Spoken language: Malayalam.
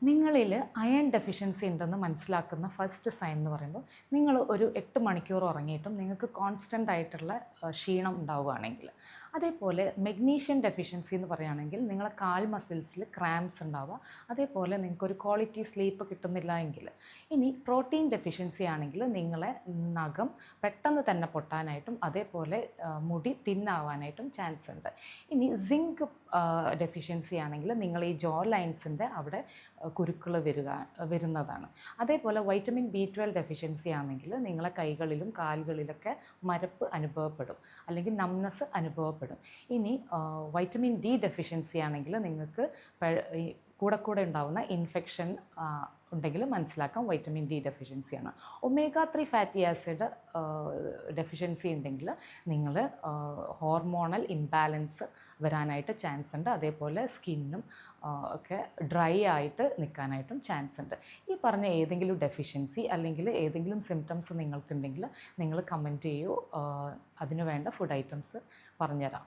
നിങ്ങളിൽ അയൺ ഡെഫിഷ്യൻസി ഉണ്ടെന്ന് മനസ്സിലാക്കുന്ന ഫസ്റ്റ് സൈൻ എന്ന് പറയുമ്പോൾ നിങ്ങൾ ഒരു 8 മണിക്കൂർ ഉറങ്ങിയിട്ടും നിങ്ങൾക്ക് കോൺസ്റ്റൻ്റ് ആയിട്ടുള്ള ക്ഷീണം ഉണ്ടാവുകയാണെങ്കിൽ, അതേപോലെ മെഗ്നീഷ്യം ഡെഫിഷ്യൻസി എന്ന് പറയുകയാണെങ്കിൽ നിങ്ങളെ കാൽ മസിൽസിൽ ക്രാംസ് ഉണ്ടാവുക, അതേപോലെ നിങ്ങൾക്കൊരു ക്വാളിറ്റി സ്ലീപ്പ് കിട്ടുന്നില്ല എങ്കിൽ. ഇനി പ്രോട്ടീൻ ഡെഫിഷ്യൻസി ആണെങ്കിൽ നിങ്ങളെ നഖം പെട്ടെന്ന് തന്നെ പൊട്ടാനായിട്ടും അതേപോലെ മുടി തിന്നാവാനായിട്ടും ചാൻസ് ഉണ്ട്. ഇനി സിങ്ക് ഡെഫിഷ്യൻസി ആണെങ്കിൽ നിങ്ങൾ ഈ ജോ ലൈൻസിൻ്റെ അവിടെ കുരുക്കൾ വരുന്നതാണ്. അതേപോലെ വൈറ്റമിൻ B12 ഡെഫിഷ്യൻസി ആണെങ്കിൽ നിങ്ങളെ കൈകളിലും കാലുകളിലൊക്കെ മരപ്പ് അനുഭവപ്പെടും, അല്ലെങ്കിൽ നംനെസ് അനുഭവപ്പെടും. ഇനി വൈറ്റമിൻ D ഡെഫിഷ്യൻസി ആണെങ്കിൽ നിങ്ങൾക്ക് കൂടെ ഉണ്ടാകുന്ന ഇൻഫെക്ഷൻ ഉണ്ടെങ്കിൽ മനസ്സിലാക്കാം vitamin D ഡെഫിഷ്യൻസിയാണ്. omega-3 fatty acid deficiency ഉണ്ടെങ്കിൽ നിങ്ങൾ ഹോർമോണൽ ഇംബാലൻസ് വരാനായിട്ട് ചാൻസ് ഉണ്ട്. അതേപോലെ സ്കിന്നും ഒക്കെ ഡ്രൈ ആയിട്ട് നിൽക്കാനായിട്ടും ചാൻസ് ഉണ്ട്. ഈ പറഞ്ഞ ഏതെങ്കിലും ഡെഫിഷ്യൻസി അല്ലെങ്കിൽ ഏതെങ്കിലും സിംറ്റംസ് നിങ്ങൾക്കുണ്ടെങ്കിൽ നിങ്ങൾ കമൻറ്റ് ചെയ്യൂ, അതിന് വേണ്ട ഫുഡ് ഐറ്റംസ് പറഞ്ഞുതരാം.